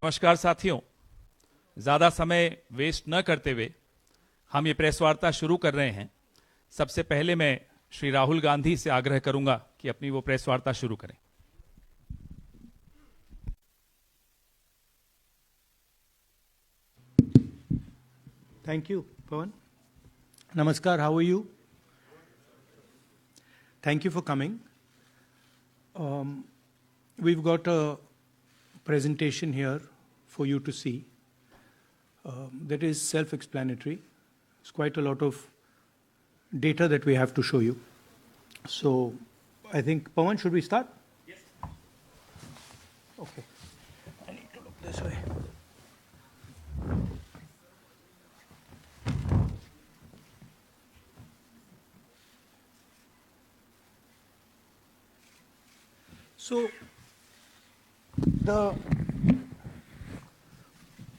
नमस्कार साथियों, ज्यादा समय वेस्ट न करते हुए हम ये प्रेस वार्ता शुरू कर रहे हैं। सबसे पहले मैं श्री राहुल गांधी से आग्रह करूंगा कि अपनी वो प्रेस वार्ता शुरू करें। Thank you, Pawan. Namaskar, how are you? Thank you for coming. We've got a presentation here for you to see that is self-explanatory. It's quite a lot of data that we have to show you. So I think, Pawan, should we start? Yes. Okay. I need to look this way. So, the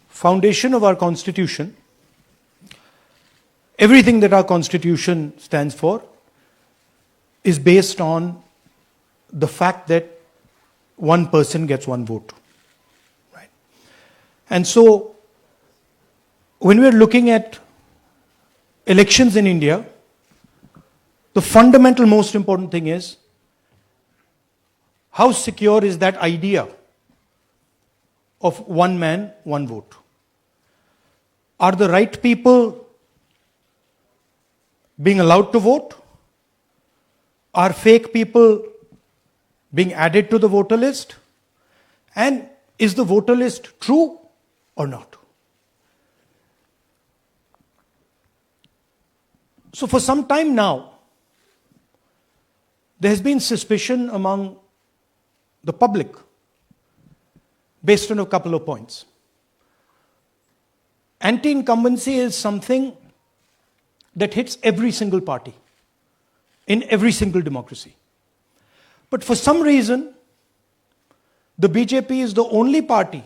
foundation of our Constitution, everything that our Constitution stands for, is based on the fact that one person gets one vote. Right? And so, when we're looking at elections in India, the fundamental, most important thing is how secure is that idea of one man, one vote? Are the right people being allowed to vote? Are fake people being added to the voter list? And is the voter list true or not? So for some time now, there has been suspicion among the public based on a couple of points. Anti-incumbency is something that hits every single party in every single democracy. But for some reason, the BJP is the only party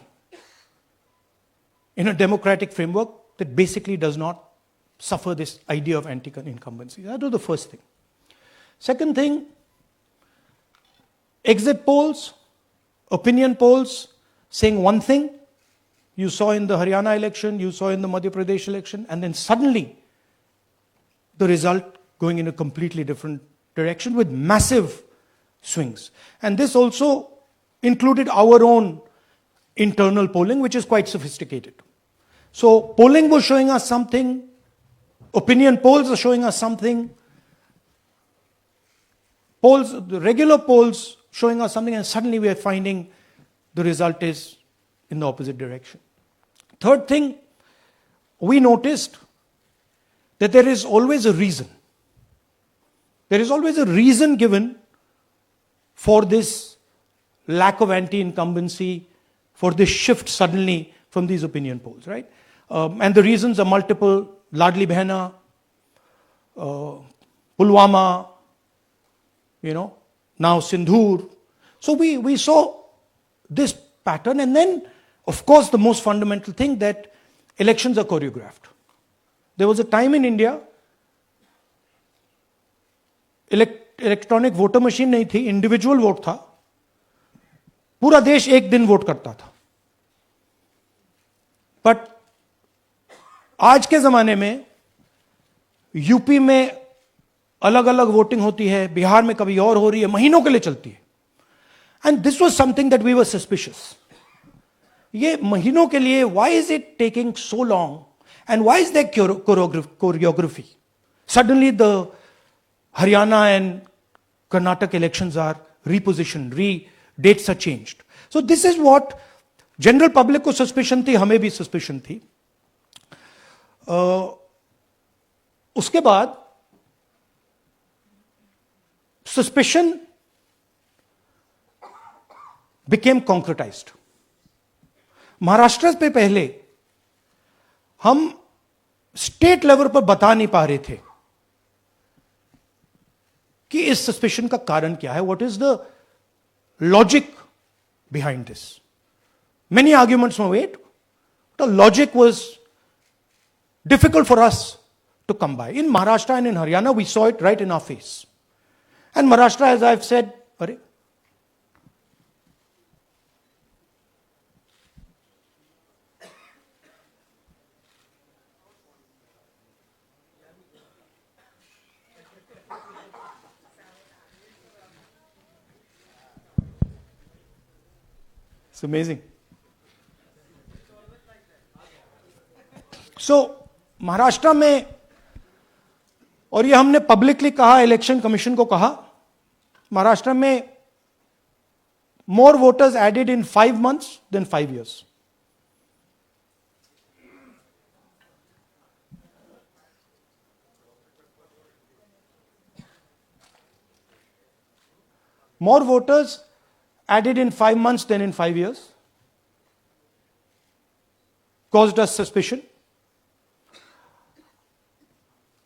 in a democratic framework that basically does not suffer this idea of anti-incumbency. That was the first thing. Second thing, exit polls, opinion polls saying one thing, you saw in the Haryana election, you saw in the Madhya Pradesh election, and then suddenly the result going in a completely different direction with massive swings. And this also included our own internal polling, which is quite sophisticated. So polling was showing us something, opinion polls are showing us something, polls, the regular polls showing us something, and suddenly we are finding the result is in the opposite direction. Third thing, we noticed that there is always a reason. There is always a reason given for this lack of anti-incumbency, for this shift suddenly from these opinion polls, right? And the reasons are multiple: Ladli Behna, Pulwama, now Sindhur. So we saw this pattern, and then, of course, the most fundamental thing that elections are choreographed. There was a time in India, electronic voter machine नहीं थी, individual vote था, पूरा देश एक दिन vote करता था. But आज के जमाने में यूपी में अलग अलग वोटिंग होती है, बिहार में कभी और हो रही है, महीनों के लिए चलती है. And this was something that we were suspicious. ये महीनों के लिए, why is it taking so long and why is there choreography? Suddenly the Haryana and Karnataka elections are repositioned, dates are changed. So this is what general public को suspicion थी, हमें भी suspicion थी. उसके बाद suspicion became concretized. महाराष्ट्र पे पहले हम स्टेट लेवल पर बता नहीं पा रहे थे कि इस सस्पेशन का कारण क्या है, what is the logic behind this. Many arguments were made, the logic was difficult for us to come by. In Maharashtra and in Haryana we saw it right in our face. And Maharashtra, as I have said, अरे It's amazing. So, Maharashtra में, और ये हमने publicly कहा, election commission को कहा, महाराष्ट्र में more voters added in 5 months than 5 years. More voters added in 5 months than in 5 years. Caused us suspicion.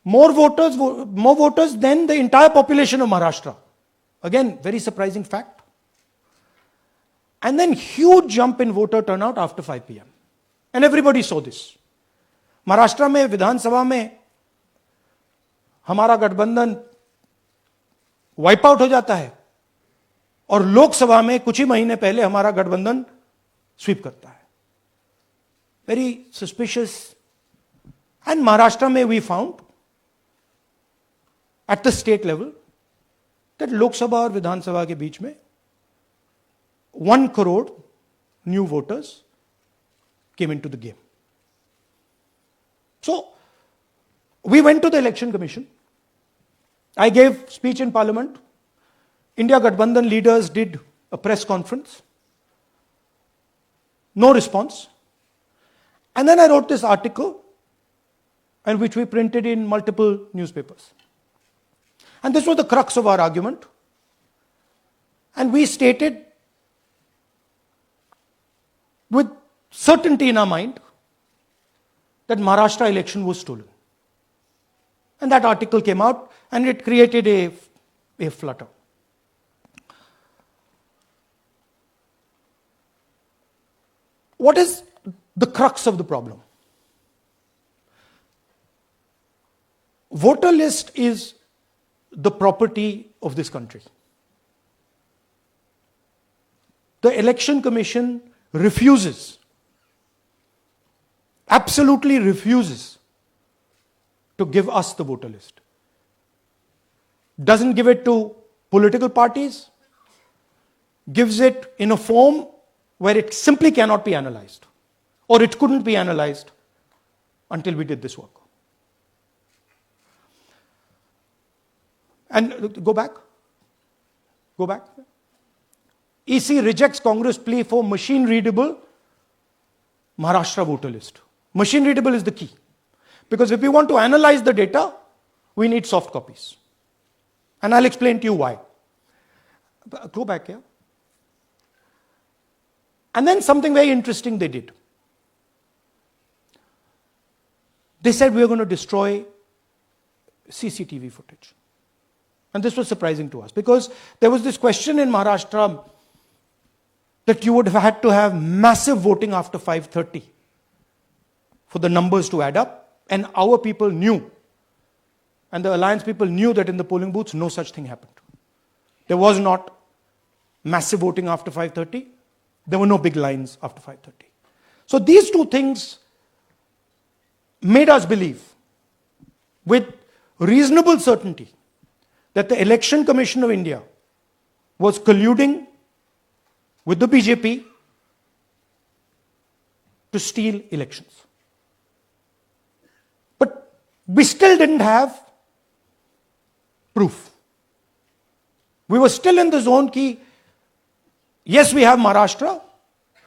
More voters than the entire population of Maharashtra. Again, very surprising fact. And then huge jump in voter turnout after 5 p.m. And everybody saw this. Maharashtra में विधानसभा में हमारा गठबंधन wipe out हो जाता है और लोकसभा में कुछ ही महीने पहले हमारा गठबंधन स्वीप करता है. Very suspicious. एंड महाराष्ट्र में we found at the state level that Lok Sabha और विधानसभा के बीच में 1 crore new voters came into the game. So, we went to the election commission. I gave speech in parliament. India Gathbandhan leaders did a press conference. No response. And then I wrote this article, and which we printed in multiple newspapers. And this was the crux of our argument. And we stated with certainty in our mind that Maharashtra election was stolen. And that article came out and it created a flutter. What is the crux of the problem? Voter list is the property of this country. The Election Commission refuses, absolutely refuses to give us the voter list. Doesn't give it to political parties, gives it in a form where it simply cannot be analyzed, or it couldn't be analyzed until we did this work. And go back. EC rejects Congress plea for machine readable Maharashtra voter list. Machine readable is the key. Because if we want to analyze the data, we need soft copies. And I'll explain to you why. Go back here. And then something very interesting they did. They said we are going to destroy CCTV footage. And this was surprising to us because there was this question in Maharashtra that you would have had to have massive voting after 5:30 for the numbers to add up. And our people knew, and the alliance people knew that in the polling booths, no such thing happened. There was not massive voting after 5:30. There were no big lines after 5:30. So these two things made us believe with reasonable certainty that the Election Commission of India was colluding with the BJP to steal elections. But we still didn't have proof. We were still in the zone ki, yes, we have Maharashtra,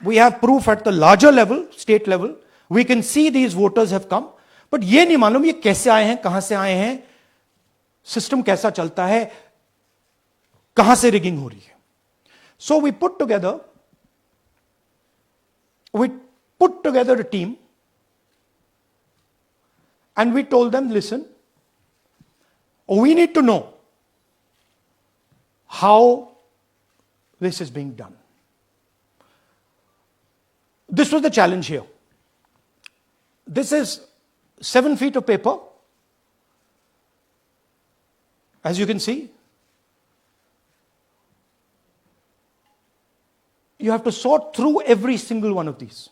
we have proof at the larger level, state level, we can see these voters have come, but ये नहीं मालूम ये कैसे आए हैं, कहां से आए हैं, सिस्टम कैसा चलता है, कहां से रिगिंग हो रही है. So we put together a team and we told them, listen, we need to know how this is being done. This was the challenge here. This is 7 feet of paper. As you can see, you have to sort through every single one of these.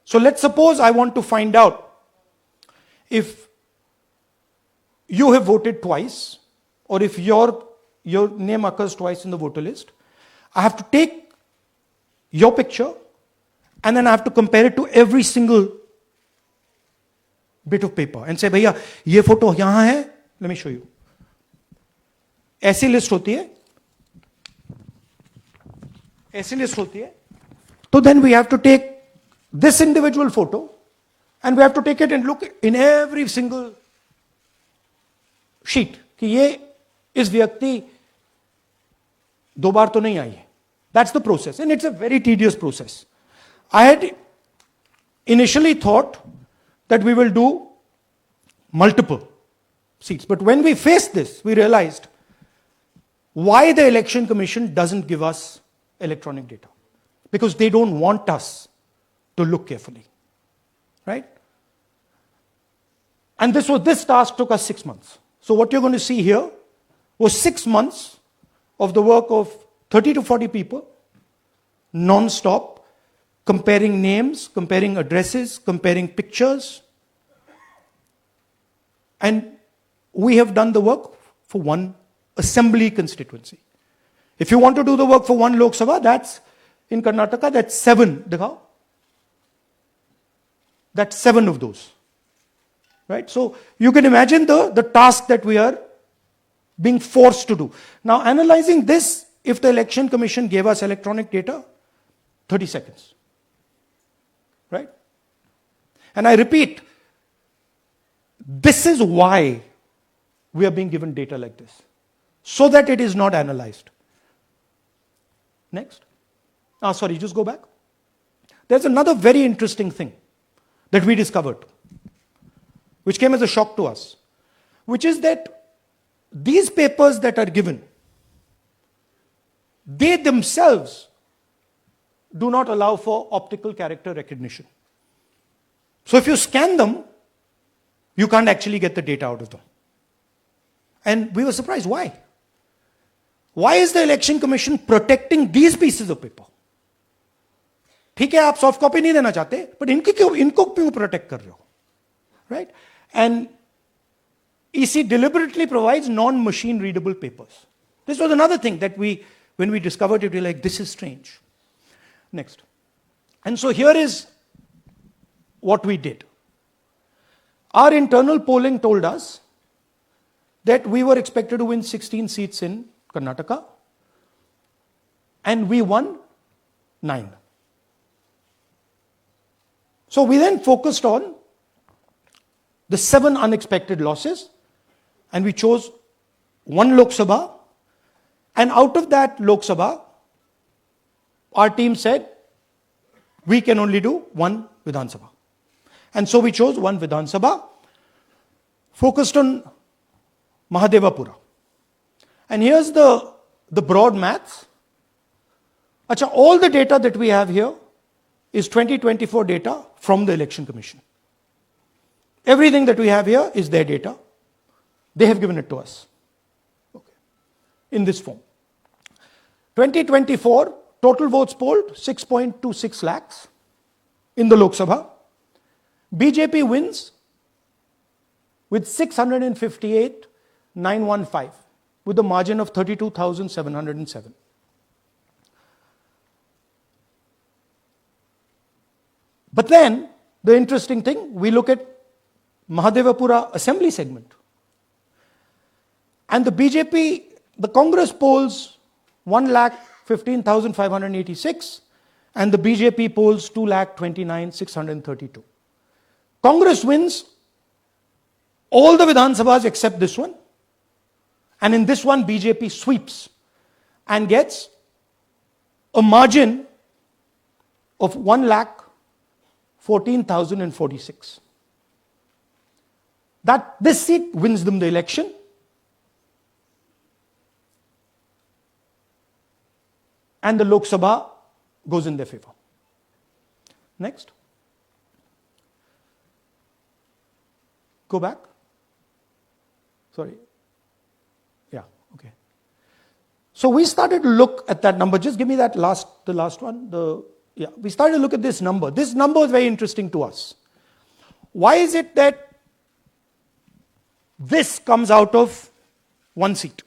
So let's suppose I want to find out if you have voted twice or if your name occurs twice in the voter list. I have to take your picture, and then I have to compare it to every single bit of paper and say, भैया ये photo यहां है, let me show you. ऐसी list होती है, ऐसी list होती है. So then we have to take this individual photo and we have to take it and look in every single sheet कि ये इस व्यक्ति दो बार तो नहीं आई है. That's the process, and it's a very tedious process. I had initially thought that we will do multiple seats, but when we faced this, we realized why the Election Commission doesn't give us electronic data. Because they don't want us to look carefully, right? And this task took us 6 months. So what you're going to see here was 6 months of the work of 30 to 40 people, non-stop, comparing names, comparing addresses, comparing pictures. And we have done the work for one assembly constituency. If you want to do the work for one Lok Sabha, that's in Karnataka, that's 7. Dikhao. That's 7 of those. Right? So you can imagine the task that we are being forced to do. Now, analyzing this, if the Election Commission gave us electronic data, 30 seconds. Right? And I repeat, this is why we are being given data like this, so that it is not analyzed. Next. Sorry, just go back. There's another very interesting thing that we discovered, which came as a shock to us, which is that these papers that are given, they themselves do not allow for optical character recognition. So if you scan them, you can't actually get the data out of them. And we were surprised. Why? Why is the Election Commission protecting these pieces of paper? ठीक है, आप soft copy नहीं देना चाहते, but इनको क्यों protect कर रहे हो? Right? And EC deliberately provides non-machine readable papers. This was another thing that when we discovered it, we were like, this is strange. Next. And so here is what we did. Our internal polling told us that we were expected to win 16 seats in Karnataka, and we won 9. So we then focused on the 7 unexpected losses, and we chose 1 Lok Sabha, and out of that Lok Sabha, our team said, we can only do 1 Vidhan Sabha. And so we chose 1 Vidhan Sabha, focused on Mahadevapura. And here's the broad maths. Achha, all the data that we have here is 2024 data from the Election Commission. Everything that we have here is their data. They have given it to us. Okay. In this form. 2024, total votes polled, 6.26 lakhs in the Lok Sabha. BJP wins with 658,915 with a margin of 32,707. But then, the interesting thing, we look at Mahadevapura assembly segment. And the BJP, the Congress polls 1,15,586 and the BJP polls 2,29,632. Congress wins all the Vidhan Sabhas except this one. And in this one, BJP sweeps and gets a margin of 1,14,046. This seat wins them the election. And the Lok Sabha goes in their favor. Next. Go back. Sorry. Yeah, okay. So we started to look at that number. Just give me the last one. We started to look at this number. This number is very interesting to us. Why is it that this comes out of 1 seat?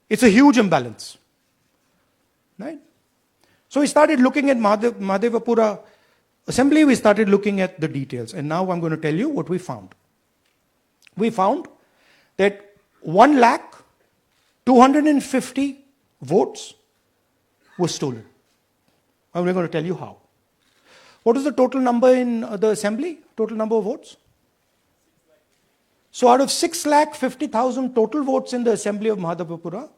It's a huge imbalance. Right? So we started looking at Mahadevapura assembly, we started looking at the details. And now I'm going to tell you what we found. We found that 1,250,000 votes were stolen. And we're going to tell you how. What is the total number in the assembly? Total number of votes? So out of 6,50,000 total votes in the assembly of Mahadevapura,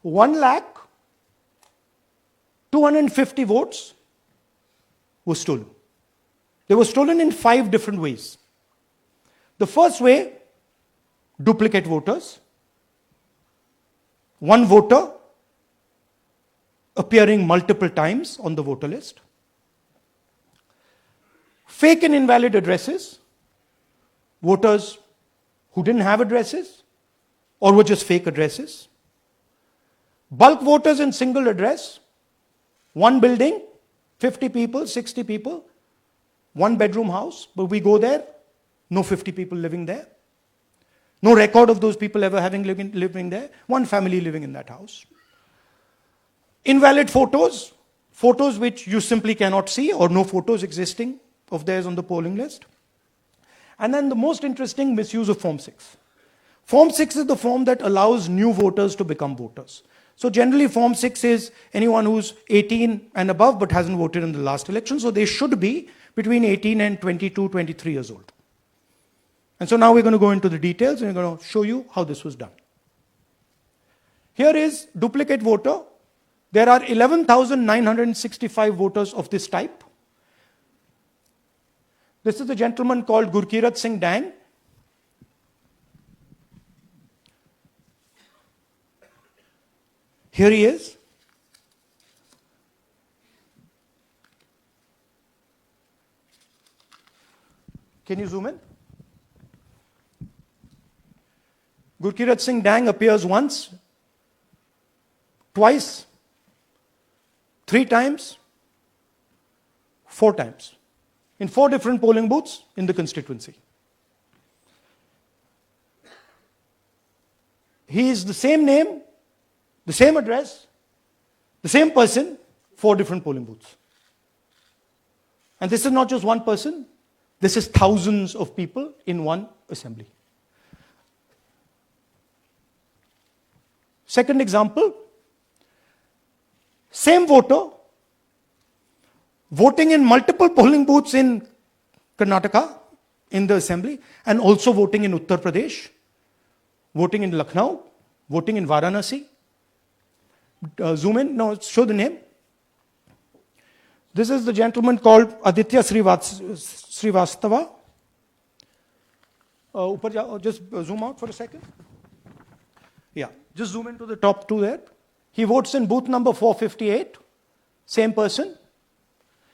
1,250,000 votes were stolen. They were stolen in 5 different ways. The first way, duplicate voters. One voter appearing multiple times on the voter list. Fake and invalid addresses. Voters who didn't have addresses or were just fake addresses. Bulk voters in single address. One building, 50 people, 60 people, one bedroom house, but we go there, no 50 people living there. No record of those people ever having living there. One family living in that house. Invalid photos, photos which you simply cannot see or no photos existing of theirs on the polling list. And then the most interesting, misuse of Form 6. Form 6 is the form that allows new voters to become voters. So generally Form 6 is anyone who's 18 and above but hasn't voted in the last election. So they should be between 18 and 22, 23 years old. And so now we're going to go into the details and we're going to show you how this was done. Here is duplicate voter. There are 11,965 voters of this type. This is a gentleman called Gurkirat Singh Dang. Here he is. Can you zoom in? Gurkirat Singh Dang appears once, twice, 3 times, 4 times. In 4 different polling booths in the constituency. He is the same name, the same address, the same person, 4 different polling booths. And this is not just one person, this is thousands of people in one assembly. Second example, same voter, voting in multiple polling booths in Karnataka, in the assembly, and also voting in Uttar Pradesh, voting in Lucknow, voting in Varanasi. Zoom in, no, show the name. This is the gentleman called Aditya Srivastava. Just zoom out for a second. Yeah, just zoom into the top 2 there. He votes in booth number 458, same person.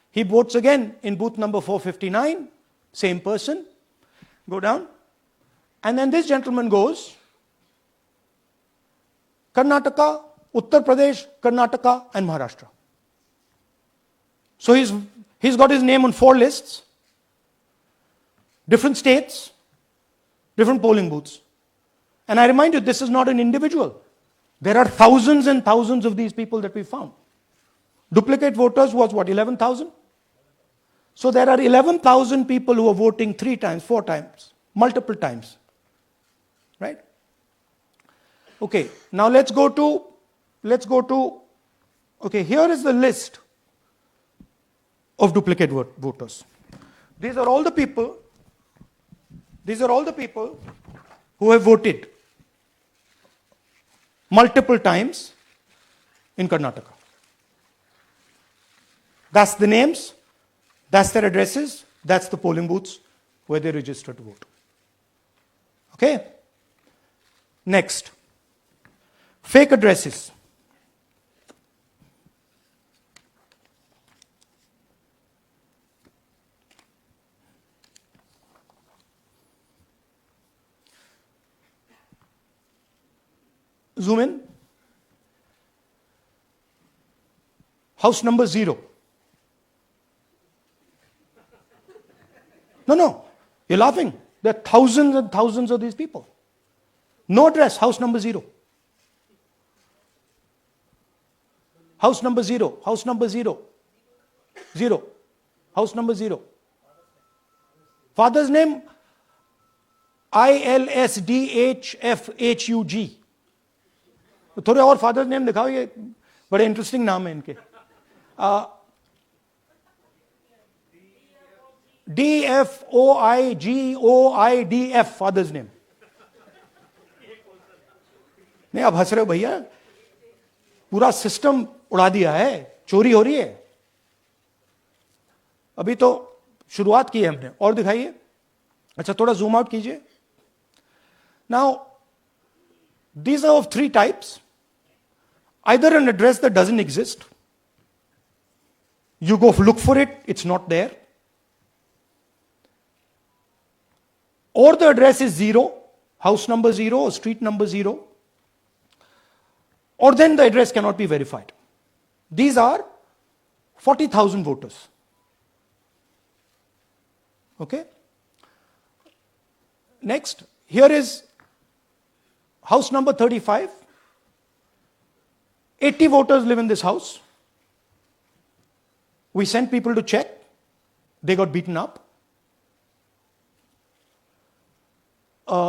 He votes again in booth number 459, same person. Go down. And then this gentleman goes, Karnataka, Uttar Pradesh, Karnataka, and Maharashtra. So he's got his name on 4 lists, different states, different polling booths. And I remind you, this is not an individual. There are thousands and thousands of these people that we found. Duplicate voters was what, 11,000? So there are 11,000 people who are voting 3 times, 4 times, multiple times. Right? Okay, now let's go to, okay, here is the list of duplicate voters. These are all the people who have voted multiple times in Karnataka. That's the names, that's their addresses, that's the polling booths where they registered to vote. Okay? Next, fake addresses. Zoom in. House number 0. No, you're laughing. There are thousands and thousands of these people. No address, house number 0. House number 0. House number 0. 0. House number 0. Father's name ILSDHFHUG. थोड़े और father's name दिखाओ, ये बड़े interesting नाम है इनके. DFOIGOIDF father's name. नहीं, आप हंस रहे हो भैया, पूरा सिस्टम उड़ा दिया है, चोरी हो रही है. अभी तो शुरुआत की है हमने. और दिखाइए. अच्छा, थोड़ा जूम आउट कीजिए. Now these are of three types. Either an address that doesn't exist, you go look for it, it's not there, or the address is 0, house number 0 or street number 0, or then the address cannot be verified. These are 40,000 voters. Okay? Next, here is house number 35. 80 voters live in this house. We sent people to check. They got beaten up.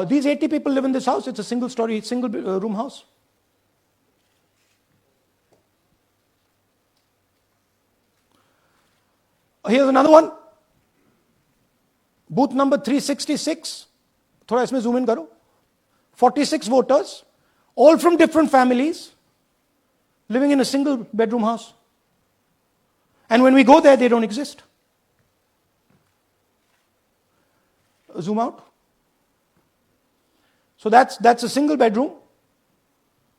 These 80 people live in this house. It's a single story, single room house. Here's another one. Booth number 366. थोड़ा इसमें zoom in करो. 46 voters, all from different families, living in a single bedroom house. And when we go there, they don't exist. Zoom out. So that's a single bedroom.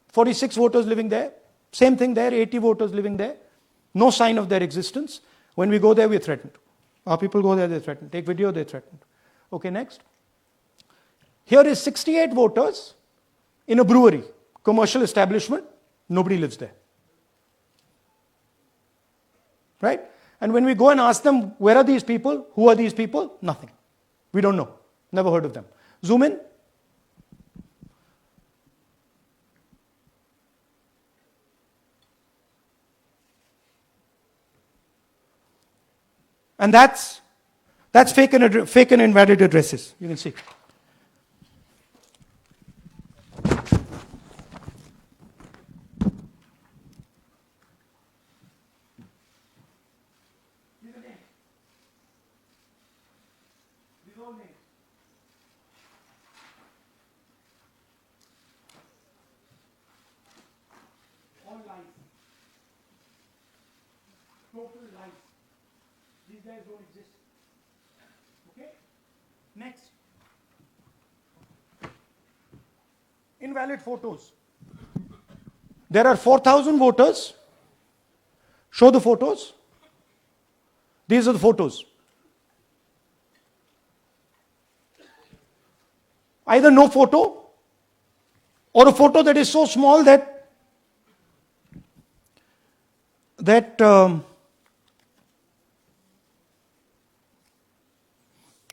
46 voters living there. Same thing there, 80 voters living there. No sign of their existence. When we go there, we're threatened. Our people go there, they're threatened. Take video, they're threatened. Okay, next. Here is 68 voters in a brewery, commercial establishment. Nobody lives there. Right? And when we go and ask them, where are these people? Who are these people? Nothing. We don't know. Never heard of them. Zoom in. And that's fake and invalid addresses. You can see. All lies. Total lies. These guys don't exist. Okay? Next. Invalid photos. There are 4,000 voters. Show the photos. These are the photos. Either no photo or a photo that is so small that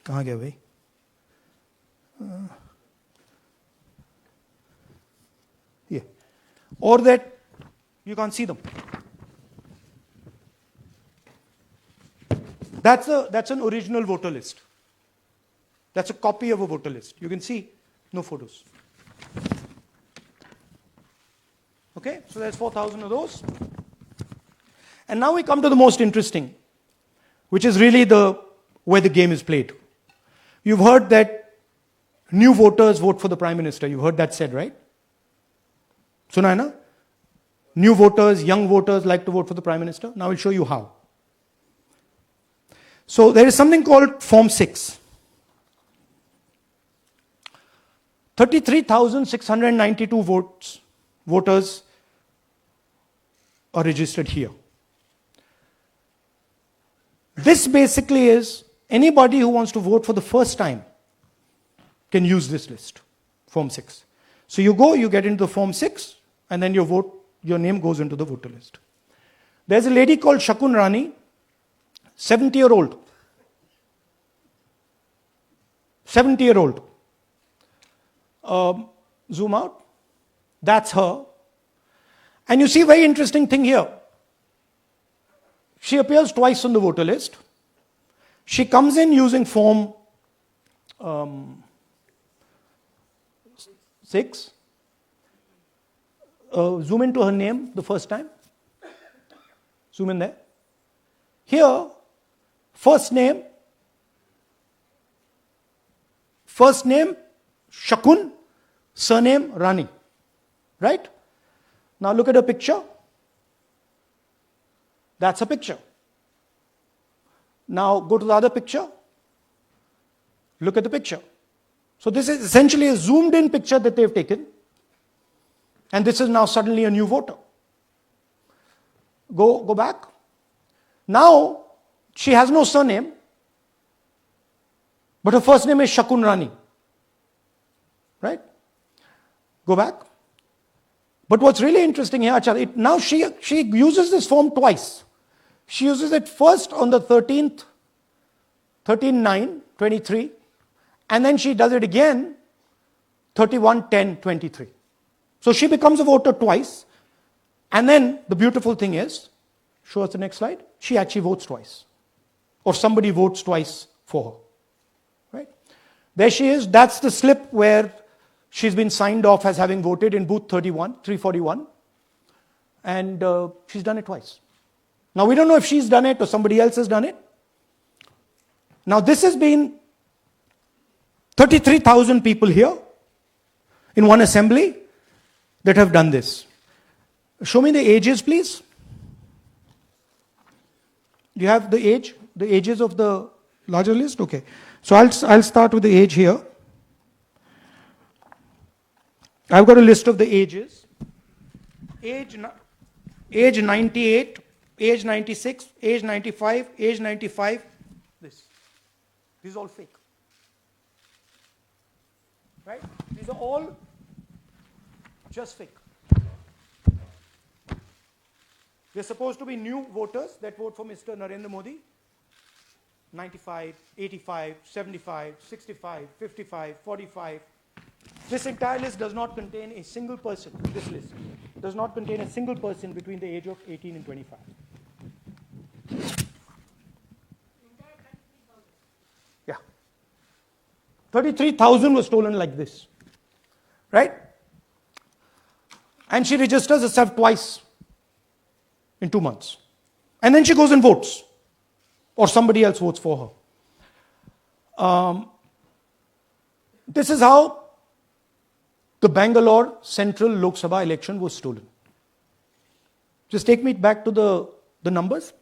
कहाँ गया भाई? Yeah. Or that you can't see them. That's an original voter list. That's a copy of a voter list. You can see no photos. Okay, so there's 4,000 of those. And now we come to the most interesting, which is really where the game is played. You've heard that new voters vote for the Prime Minister. You've heard that said, right? Suna hai na? New voters, young voters like to vote for the Prime Minister. Now I'll show you how. So there is something called Form 6. 33,692 voters are registered here. This basically is anybody who wants to vote for the first time can use this list, Form 6. So you go, you get into the Form 6, and then your name goes into the voter list. There's a lady called Shakun Rani, 70-year-old. 70-year-old. Zoom out. That's her. And you see, very interesting thing here. She appears twice on the voter list. She comes in using form 6. Zoom into her name the first time. Zoom in there. Here, first name Shakun, surname Rani. Right? Now look at her picture. That's a picture. Now go to the other picture. Look at the picture. So this is essentially a zoomed in picture that they've taken. And this is now suddenly a new voter. Go back. Now she has no surname, but her first name is Shakun Rani. Right? Go back. But what's really interesting here, now she uses this form twice. She uses it first on the 13th, 13/9/23, and then she does it again 31/10/23. So she becomes a voter twice, and then the beautiful thing is, show us the next slide, she actually votes twice. Or somebody votes twice for her. Right? There she is, that's the slip where she's been signed off as having voted in booth 341, and she's done it twice. Now we don't know if she's done it or somebody else has done it. Now this has been 33,000 people here in one assembly that have done this. Show me the ages, please. Do you have the ages of the larger list? Okay. So I'll start with the age here. I've got a list of the ages. Age 98, age 96, age 95, age 95. This is all fake. Right? These are all just fake. They're supposed to be new voters that vote for Mr. Narendra Modi. 95, 85, 75, 65, 55, 45. This entire list does not contain a single person. This list does not contain a single person between the age of 18 and 25. Yeah. 33,000 was stolen like this. Right? And she registers herself twice in 2 months. And then she goes and votes. Or somebody else votes for her. This is how the Bangalore Central Lok Sabha election was stolen. Just take me back to the numbers.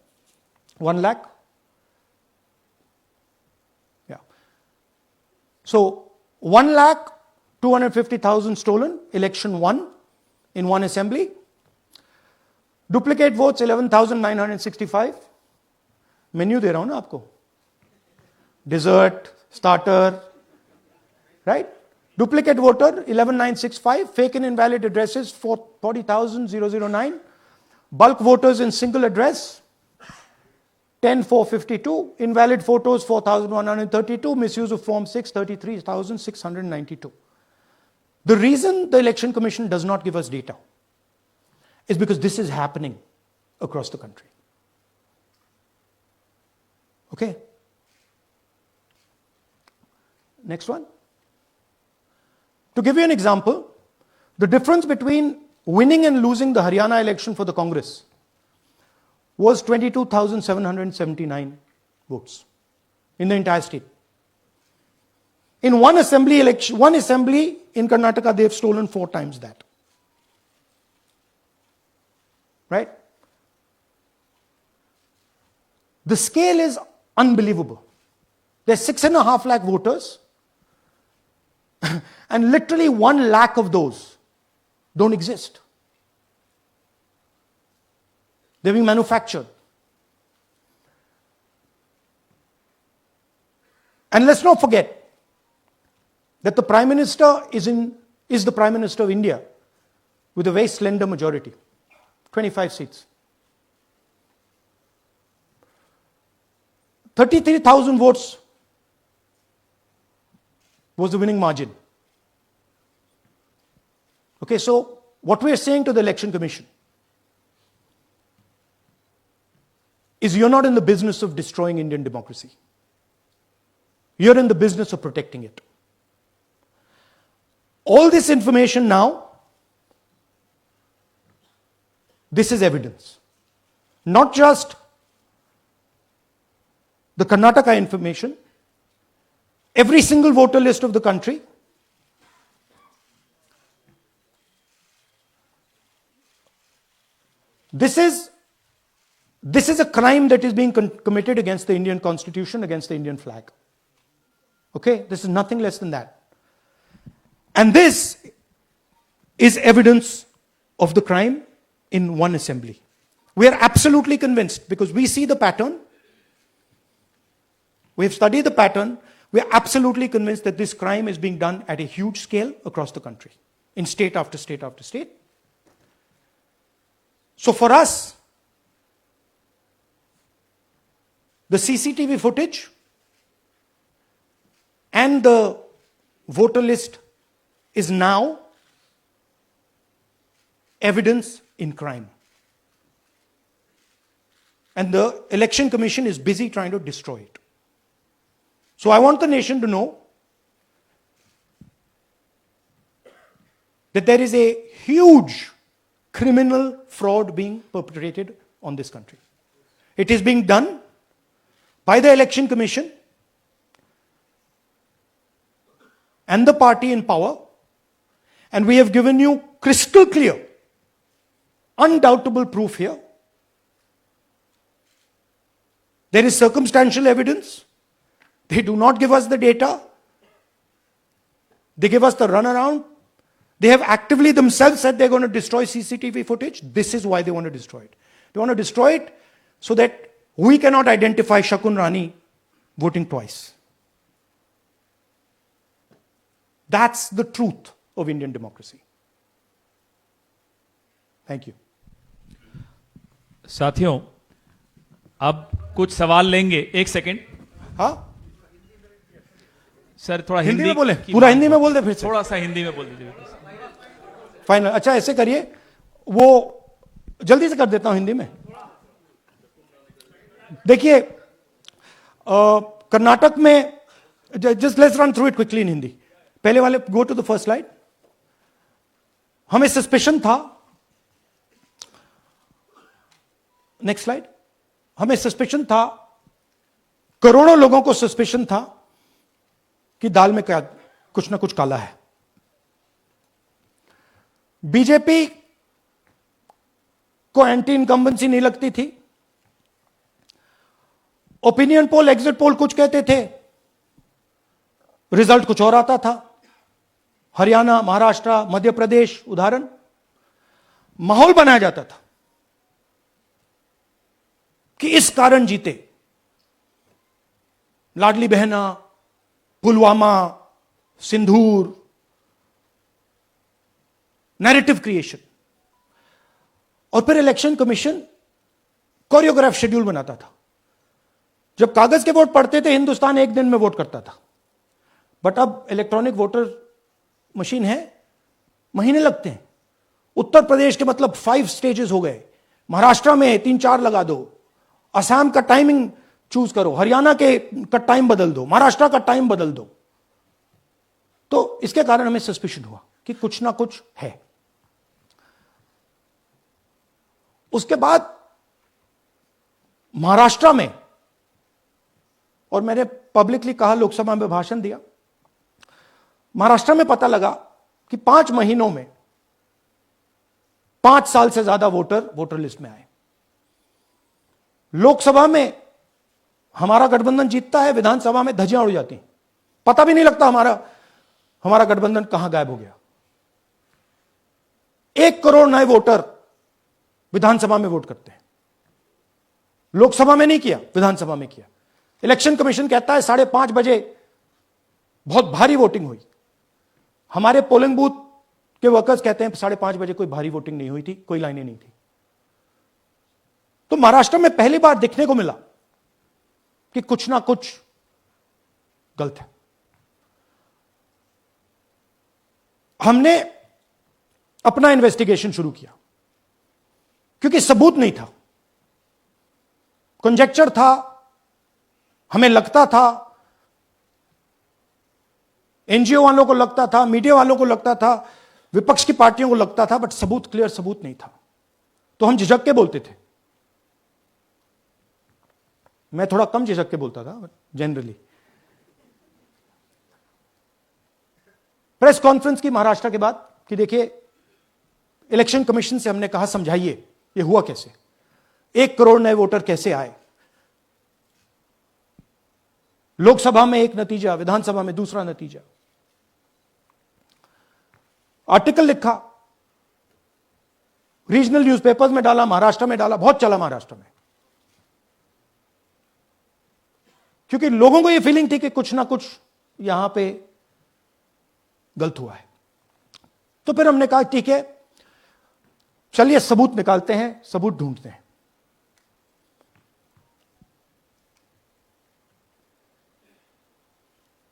1 lakh. Yeah. So 1,250,000 stolen, election won in one assembly. Duplicate votes 11,965. Menu दे रहा हूं ना आपको. Dessert, starter, right? Duplicate voter 11,965. Fake and invalid addresses 40,009. Bulk voters in single address 10,452. Invalid photos 4,132. Misuse of form 6 33,692. The reason the Election Commission does not give us data is because this is happening across the country. Okay. Next one. To give you an example, the difference between winning and losing the Haryana election for the Congress was 22,779 votes in the entire state. In one assembly in Karnataka, they've stolen 4 times that. Right? The scale is unbelievable. There's 6.5 lakh voters, and literally 1 lakh of those don't exist. They're being manufactured. And let's not forget that the Prime Minister is the Prime Minister of India with a very slender majority, 25 seats. 33,000 votes was the winning margin. Okay, so what we are saying to the Election Commission, is you're not in the business of destroying Indian democracy. You're in the business of protecting it. All this information now, this is evidence. Not just the Karnataka information, every single voter list of the country, this is a crime that is being committed against the Indian Constitution, against the Indian flag. Okay? This is nothing less than that. And this is evidence of the crime in one assembly. We are absolutely convinced because we see the pattern. We have studied the pattern. We are absolutely convinced that this crime is being done at a huge scale across the country, in state after state after state. So for us, the CCTV footage and the voter list is now evidence in crime. And the Election Commission is busy trying to destroy it. So I want the nation to know that there is a huge criminal fraud being perpetrated on this country. It is being done by the Election Commission and the party in power, and we have given you crystal clear, undoubtable proof here. There is circumstantial evidence. They do not give us the data. They give us the runaround. They have actively themselves said they're going to destroy CCTV footage. This is why they want to destroy it. They want to destroy it so that we cannot identify Shakun Rani voting twice. That's the truth of Indian democracy. Thank you. साथियों, अब कुछ सवाल लेंगे. एक second. हाँ, sir थोड़ा हिंदी हिंदी में बोले, पूरा हिंदी में बोल दे फिर से. थोड़ा सा हिंदी में बोल दीजिए. फाइनल. अच्छा ऐसे करिए, वो जल्दी से कर देता हूं हिंदी में. देखिए, कर्नाटक में, just let's run through it quickly in Hindi. पहले वाले, go to the first slide. हमें सस्पेशन था, नेक्स्ट स्लाइड. हमें सस्पेशन था, करोड़ों लोगों को सस्पेशन था कि दाल में क्या कुछ ना कुछ काला है. बीजेपी को एंटी इनकम्बेंसी नहीं लगती थी. ओपिनियन पोल, एग्जिट पोल कुछ कहते थे, रिजल्ट कुछ और आता था. हरियाणा, महाराष्ट्र, मध्य प्रदेश उदाहरण, माहौल बनाया जाता था कि इस कारण जीते. लाडली बहना, पुलवामा, सिंदूर, नैरेटिव क्रिएशन. और फिर इलेक्शन कमीशन कोरियोग्राफ शेड्यूल बनाता था. जब कागज के वोट पड़ते थे, हिंदुस्तान एक दिन में वोट करता था. बट अब इलेक्ट्रॉनिक वोटर मशीन है, महीने लगते हैं. उत्तर प्रदेश के मतलब 5 स्टेजेस हो गए. महाराष्ट्र में 3-4 लगा दो. असम का टाइमिंग चूज करो, हरियाणा के का टाइम बदल दो, महाराष्ट्र का टाइम बदल दो. तो इसके कारण हमें सस्पिशन हुआ कि कुछ ना कुछ है. उसके बाद महाराष्ट्र में, और मैंने पब्लिकली कहा, लोकसभा में भाषण दिया, महाराष्ट्र में पता लगा कि 5 महीनों में 5 साल से ज्यादा वोटर लिस्ट में आए. लोकसभा में हमारा गठबंधन जीतता है, विधानसभा में धज्जियां उड़ जाती हैं. पता भी नहीं लगता हमारा गठबंधन कहां गायब हो गया. 1 करोड़ नए वोटर विधानसभा में वोट करते हैं. लोकसभा में नहीं किया, विधानसभा में किया. इलेक्शन कमीशन कहता है 5:30 बजे बहुत भारी वोटिंग हुई. हमारे पोलिंग बूथ के वर्कर्स कहते हैं 5:30 बजे कोई भारी वोटिंग नहीं हुई थी, कोई लाइनें नहीं थी. तो महाराष्ट्र में पहली बार देखने को मिला कि कुछ ना कुछ गलत है. हमने अपना इन्वेस्टिगेशन शुरू किया क्योंकि सबूत नहीं था. कंजेक्चर था, हमें लगता था, एनजीओ वालों को लगता था, मीडिया वालों को लगता था, विपक्ष की पार्टियों को लगता था, बट सबूत, क्लियर सबूत नहीं था। तो हम झिझक के बोलते थे। मैं थोड़ा कम झिझक के बोलता था, बट जनरली। प्रेस कॉन्फ्रेंस की महाराष्ट्र के बाद कि देखिए, इलेक्शन कमीशन से हमने कहा समझाइए ये हुआ कैसे, 1 करोड़ नए वोटर कैसे आए, लोकसभा में एक नतीजा, विधानसभा में दूसरा नतीजा। आर्टिकल लिखा, रीजनल न्यूज़पेपर्स में डाला, महाराष्ट्र में डाला, बहुत चला महाराष्ट्र में, क्योंकि लोगों को यह फीलिंग थी कि कुछ ना कुछ यहां पे गलत हुआ है। तो फिर हमने कहा ठीक है, चलिए सबूत निकालते हैं, सबूत ढूंढते हैं।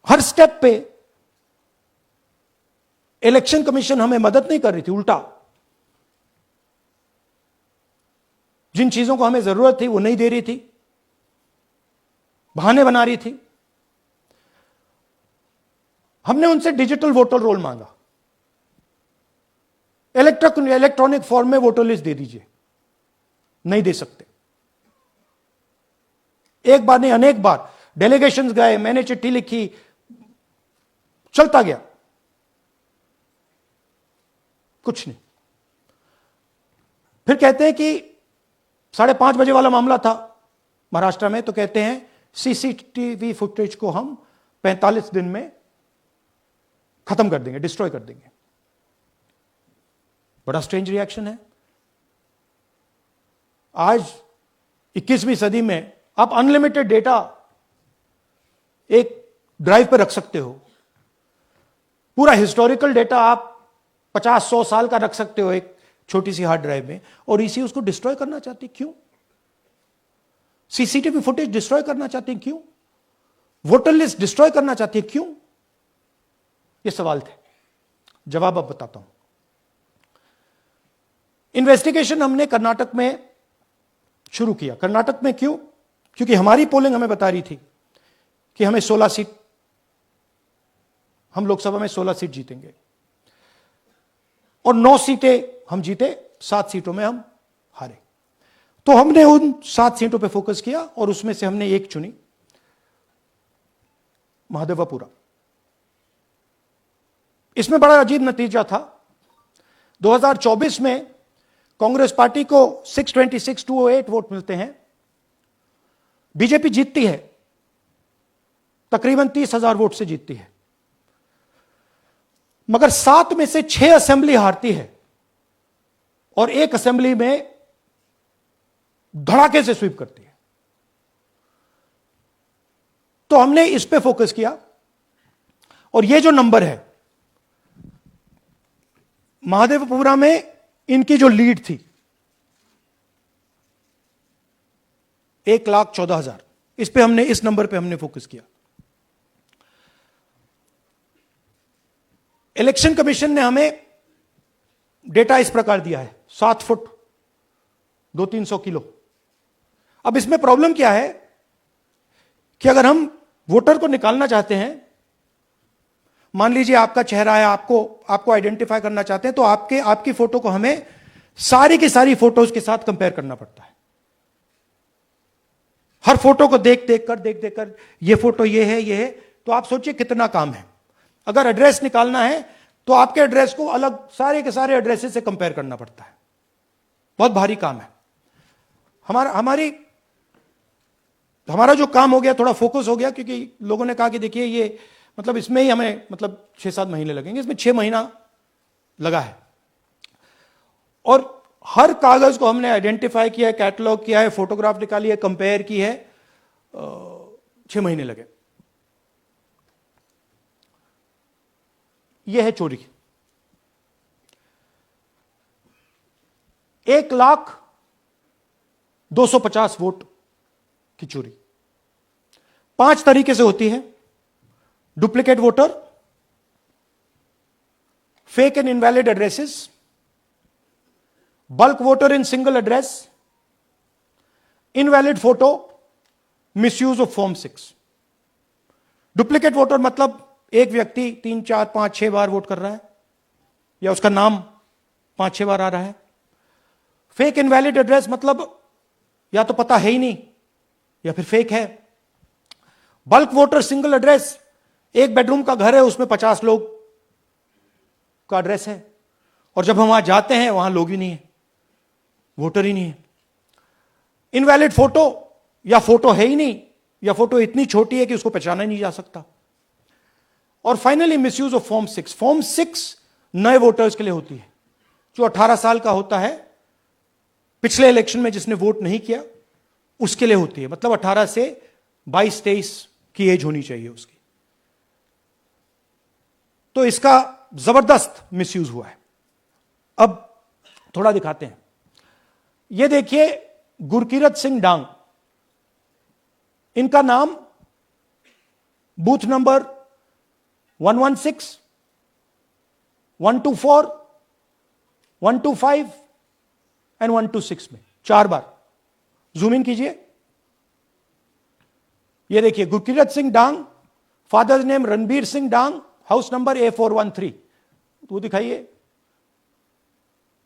हर स्टेप पे इलेक्शन कमीशन हमें मदद नहीं कर रही थी, उल्टा जिन चीजों को हमें जरूरत थी वो नहीं दे रही थी, बहाने बना रही थी। हमने उनसे डिजिटल वोटर रोल मांगा, इलेक्ट्रॉनिक फॉर्म में वोटर लिस्ट दे दीजिए, नहीं दे सकते। एक बार नहीं, अनेक बार डेलीगेशंस गए, मैंने चिट्ठी लिखी, चलता गया, कुछ नहीं। फिर कहते हैं कि 5:30 बजे वाला मामला था महाराष्ट्र में, तो कहते हैं सीसीटीवी फुटेज को हम 45 दिन में खत्म कर देंगे, डिस्ट्रॉय कर देंगे। बड़ा स्ट्रेंज रिएक्शन है। आज 21वीं सदी में आप अनलिमिटेड डेटा एक ड्राइव पर रख सकते हो, पूरा हिस्टोरिकल डेटा आप 50-100 साल का रख सकते हो एक छोटी सी हार्ड ड्राइव में, और इसी उसको डिस्ट्रॉय करना चाहते हैं, क्यों? सीसीटीवी फुटेज डिस्ट्रॉय करना चाहते हैं, क्यों? वोटर लिस्ट डिस्ट्रॉय करना चाहते हैं, क्यों? ये सवाल थे, जवाब अब बताता हूं। इन्वेस्टिगेशन हमने कर्नाटक में शुरू किया। कर्नाटक में क्यों? क्योंकि हमारी पोलिंग हमें बता रही थी कि हमें 16 सीट, हम लोकसभा में 16 सीट जीतेंगे, और 9 सीटें हम जीते, 7 सीटों में हम हारे। तो हमने उन 7 सीटों पे फोकस किया, और उसमें से हमने एक चुनी, महादेवपुरा। इसमें बड़ा अजीब नतीजा था। 2024 में कांग्रेस पार्टी को 626-208 वोट मिलते हैं, बीजेपी जीतती है, तकरीबन 30,000 वोट से जीतती है, मगर 7 में से 6 असेंबली हारती है, और 1 असेंबली में धड़ाके से स्वीप करती है। तो हमने इस पे फोकस किया, और ये जो नंबर है, महादेवपुरा में इनकी जो लीड थी 1,14,000, इस पे हमने, इस नंबर पे हमने फोकस किया। इलेक्शन कमीशन ने हमें डेटा इस प्रकार दिया है, 7 फुट 200-300 किलो। अब इसमें प्रॉब्लम क्या है कि अगर हम वोटर को निकालना चाहते हैं, मान लीजिए आपका चेहरा है, आपको आइडेंटिफाई करना चाहते हैं, तो आपकी फोटो को हमें सारी की सारी फोटोज के साथ कंपेयर करना पड़ता है। हर फोटो को देख कर ये फोटो ये है, तो आप सोचिए कितना काम है। अगर एड्रेस निकालना है तो आपके एड्रेस को अलग सारे के सारे एड्रेसेस से कंपेयर करना पड़ता है, बहुत भारी काम है। हमारा जो काम हो गया, थोड़ा फोकस हो गया, क्योंकि लोगों ने कहा कि देखिए ये मतलब इसमें ही हमें मतलब 6-7 महीने लगेंगे, इसमें 6 महीना लगा है, और हर कागज को हमने आइडेंटिफाई किया है, कैटलॉग किया है, फोटोग्राफ निकाली है, कंपेयर की है, 6 महीने लगे। यह है चोरी। 1,02,50 वोट की चोरी 5 तरीके से होती है: duplicate voter, fake and invalid addresses, bulk voter in single address, invalid photo, misuse of form 6। Duplicate voter मतलब एक व्यक्ति 3, 4, 5, 6 बार वोट कर रहा है, या उसका नाम 5, 6 बार आ रहा है। फेक इनवैलिड एड्रेस मतलब या तो पता है ही नहीं या फिर फेक है। बल्क वोटर सिंगल एड्रेस, एक बेडरूम का घर है, उसमें 50 लोग का एड्रेस है, और जब हम वहां जाते हैं वहां लोग ही नहीं है, वोटर ही नहीं है। इनवैलिड फोटो, या फोटो है ही नहीं, या फोटो इतनी छोटी है कि उसको पहचाना ही नहीं जा सकता। और finally misuse of form 6। Form 6 नए वोटर्स के लिए होती है, जो 18 साल का होता है, पिछले इलेक्शन में जिसने वोट नहीं किया उसके लिए होती है। मतलब 18 से 22-23 की एज होनी चाहिए उसकी। तो इसका जबरदस्त मिसयूज हुआ है। अब थोड़ा दिखाते हैं। यह देखिए, गुरकीरत सिंह डांग, इनका नाम बूथ नंबर 116, 124, 125 एंड 126 में 4 बार। जूम इन कीजिए। यह देखिए, गुरकीरत सिंह डांग, फादर्स नेम रणबीर सिंह डांग, हाउस नंबर A413। तो दिखाइए,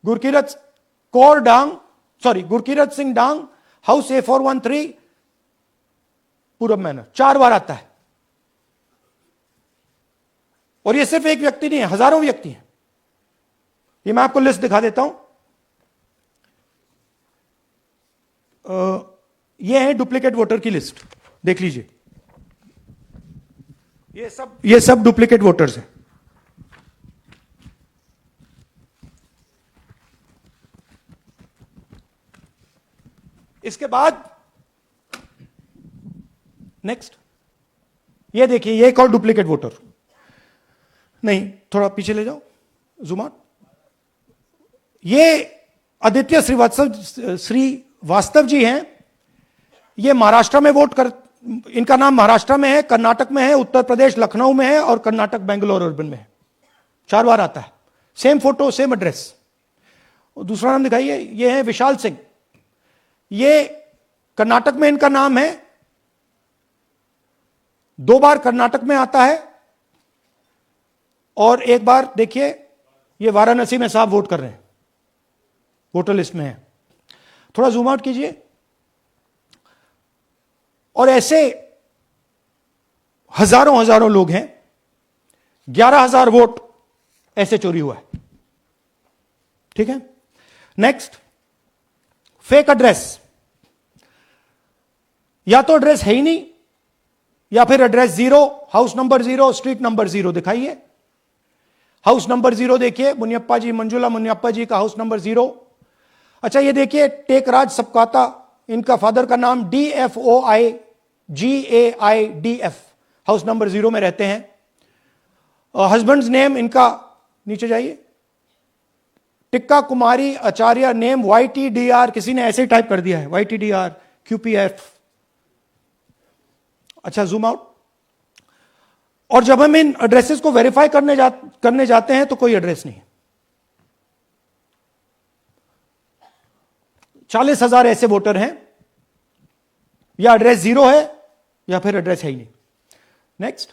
गुरकीरत कौर डांग, सॉरी, गुरकीरत सिंह डांग, हाउस A413, पूरब मैनर। 4 बार आता है। और यह सिर्फ एक व्यक्ति नहीं है, हजारों व्यक्ति हैं। ये मैं आपको लिस्ट दिखा देता हूं। ये है डुप्लीकेट वोटर की लिस्ट, देख लीजिए। ये सब डुप्लीकेट वोटर्स हैं। इसके बाद नेक्स्ट, ये देखिए, ये एक और डुप्लीकेट वोटर। नहीं, थोड़ा पीछे ले जाओ, जूम आउट। ये आदित्य श्रीवास्तव जी हैं। ये महाराष्ट्र में वोट कर, इनका नाम महाराष्ट्र में है, कर्नाटक में है, उत्तर प्रदेश लखनऊ में है, और कर्नाटक बेंगलोर अर्बन में है। 4 बार आता है। Same photo, same address. दूसरा नाम दिखाइए, ये है विशाल सिंह। ये कर्नाटक में इनका नाम है, 2 बार कर्नाटक में आता है, और 1 बार देखिए, ये वाराणसी में साहब वोट कर रहे हैं, वोटर लिस्ट में है। थोड़ा जूम आउट कीजिए। और ऐसे हजारों लोग हैं। 11,000 वोट ऐसे चोरी हुआ है। ठीक है। Next, fake address. या तो एड्रेस है ही नहीं, या फिर address 0, house number 0, street number 0। दिखाइए, हाउस नंबर 0 देखिए, मुनियप्पा जी, मंजुला मुनियप्पा जी का हाउस नंबर 0। अच्छा, ये देखिए, टेकराज सबकाता, इनका फादर का नाम DFOIGAIDF, हाउस नंबर 0 में रहते हैं। हस्बैंड्स नेम इनका, नीचे जाइए, टिक्का कुमारी आचार्य, नेम YTDR, किसी ने ऐसे ही टाइप कर दिया है, YTDR QPF। अच्छा, जूम आउट। और जब हम इन एड्रेसेस को वेरीफाई करने जाते हैं तो कोई एड्रेस नहीं है। 40,000 ऐसे वोटर हैं, या एड्रेस 0 है, या फिर एड्रेस है ही नहीं। Next,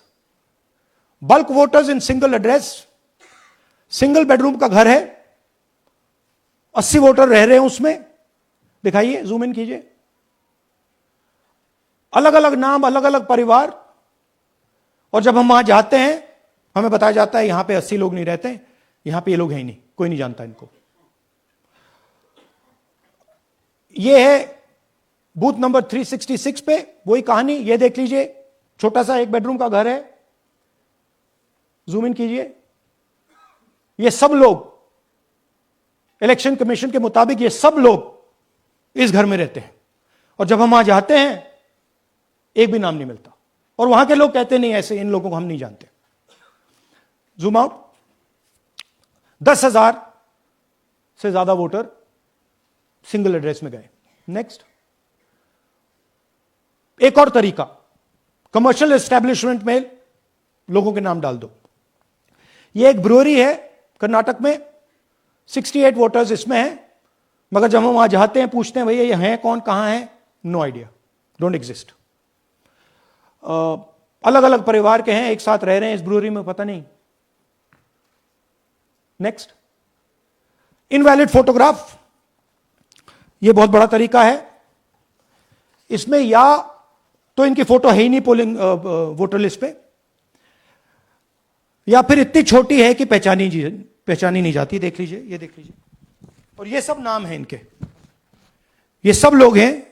bulk voters in single address. Single bedroom का घर है, 80 वोटर रह रहे हैं उसमें। दिखाइए, जूम इन कीजिए। अलग अलग नाम, अलग अलग परिवार, और जब हम वहां जाते हैं हमें बताया जाता है यहां पे 80 लोग नहीं रहते, यहां पे ये लोग हैं ही नहीं, कोई नहीं जानता इनको। ये है बूथ नंबर 366 पे वही कहानी। ये देख लीजिए, छोटा सा 1 बेडरूम का घर है। जूम इन कीजिए। ये सब लोग, इलेक्शन कमीशन के मुताबिक ये सब लोग इस घर में रहते हैं, और जब हम वहां जाते हैं एक भी नाम नहीं मिलता, और वहां के लोग कहते नहीं, ऐसे इन लोगों को हम नहीं जानते। Zoom out. 10,000 से ज्यादा वोटर सिंगल एड्रेस में गए। नेक्स्ट, एक और तरीका, कमर्शियल एस्टेब्लिशमेंट में लोगों के नाम डाल दो। ये एक ब्रूअरी है कर्नाटक में, 68 वोटर्स इसमें हैं, मगर जब हम वहां जाते हैं पूछते हैं भैया ये हैं कौन, कहां हैं, नो आइडिया, डोंट एग्जिस्ट। अलग अलग परिवार के हैं, एक साथ रह रहे हैं इस ब्रूअरी में, पता नहीं। नेक्स्ट, इनवैलिड फोटोग्राफ, यह बहुत बड़ा तरीका है। इसमें या तो इनकी फोटो है ही नहीं पोलिंग वोटर लिस्ट पे, या फिर इतनी छोटी है कि पहचानी नहीं जाती। देख लीजिए, ये देख लीजिए, और ये सब नाम है इनके, ये सब लोग हैं